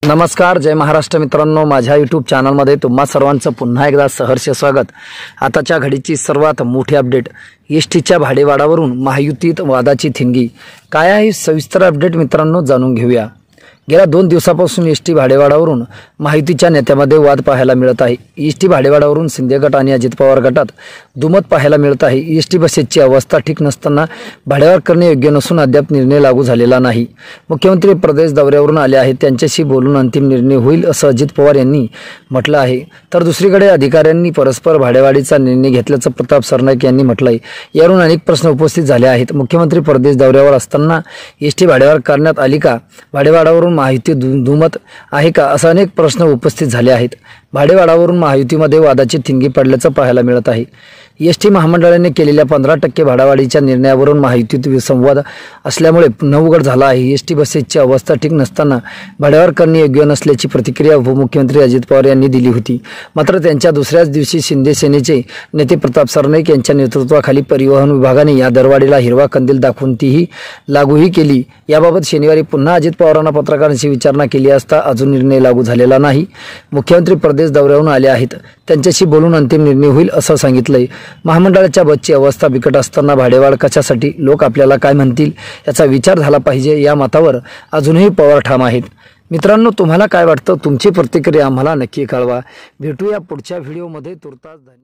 नमस्कार, जय महाराष्ट्र मित्रांनो, माझ्या यूट्यूब चॅनलमध्ये तुम्हा सर्वांचं पुन्हा एकदा सहर्ष स्वागत। आताच्या घडीची सर्वात मोठी अपडेट, एसटीच्या भाडेवाढावरून महायुतीत वादाची थिंगी काय आहे, सविस्तर अपडेट मित्रांनो जाणून घेऊया। गेल्या 2 दिवसापासून एसटी भाडेवाढावरून महायुतीच्या नेत्यामध्ये वाद पाहायला मिळत आहे। एसटी भाडेवाढावरून शिंदे गट आणि अजित पवार गटात दुमत पाहायला मिळत आहे। एसटी बसेसची अवस्था ठीक नसताना भाडेवाढ करणे योग्य नसून अद्याप निर्णय लागू झालेला नाही। मुख्यमंत्री प्रदेश दौऱ्यावरून आले आहेत, त्यांच्याशी बोलून अंतिम निर्णय होईल असं अजित पवार यांनी म्हटलं आहे। तर दुसरीकडे अधिकाऱ्यांनी परस्पर भाडेवाढीचा निर्णय घेतल्याचं प्रताप सरनाईक यांनी म्हटलं आहे। यावरून अनेक प्रश्न उपस्थित झाले आहेत। मुख्यमंत्री प्रदेश दौऱ्यावर असताना एसटी भाडेवाढ करण्यात आली का, भाडेवाढावरून महायुती दुमत आहे का, असे अनेक प्रश्न उपस्थित झाले आहेत। भाडेवाढावरून महायुतीमध्ये वादाची थिंगी पडल्याचं पाहायला मिळत आहे। एसटी महामंडळाने केलेल्या 15% भाडेवाढीच्या निर्णयावरून महायुतीत संवाद असल्यामुळे नवगड झाला आहे। एसटी बसेसची अवस्था ठीक नसताना भाडेवाढ करणे योग्य नसल्याची प्रतिक्रिया उपमुख्यमंत्री अजित पवार यांनी दिली होती। मात्र त्यांच्या दुसऱ्याच दिवशी शिंदे सेनेचे नेते प्रताप सरनाईक यांच्या नेतृत्वाखाली परिवहन विभागाने या दरवाढीला हिरवा कंदील दाखवून तीही लागूही केली। याबाबत शनिवारी पुन्हा अजित पवारांना पत्रकारांशी विचारणा केली असता अजून निर्णय लागू झालेला नाही। मुख्यमंत्री प्रदेश दौऱ्यावरून आले आहेत, त्यांच्याशी बोलून अंतिम निर्णय होईल असं सांगितलंय। महामंडळाच्या बसची अवस्था बिकट असताना भाडेवाढ कशासाठी, लोक आपल्याला काय म्हणतील याचा विचार झाला पाहिजे, या मतावर अजूनही पवार ठाम आहेत। मित्रांनो, तुम्हाला काय वाटतं, तुमची प्रतिक्रिया आम्हाला नक्की कळवा। भेटूया पुढच्या व्हिडिओमध्ये। तुर्तास धन्यवाद।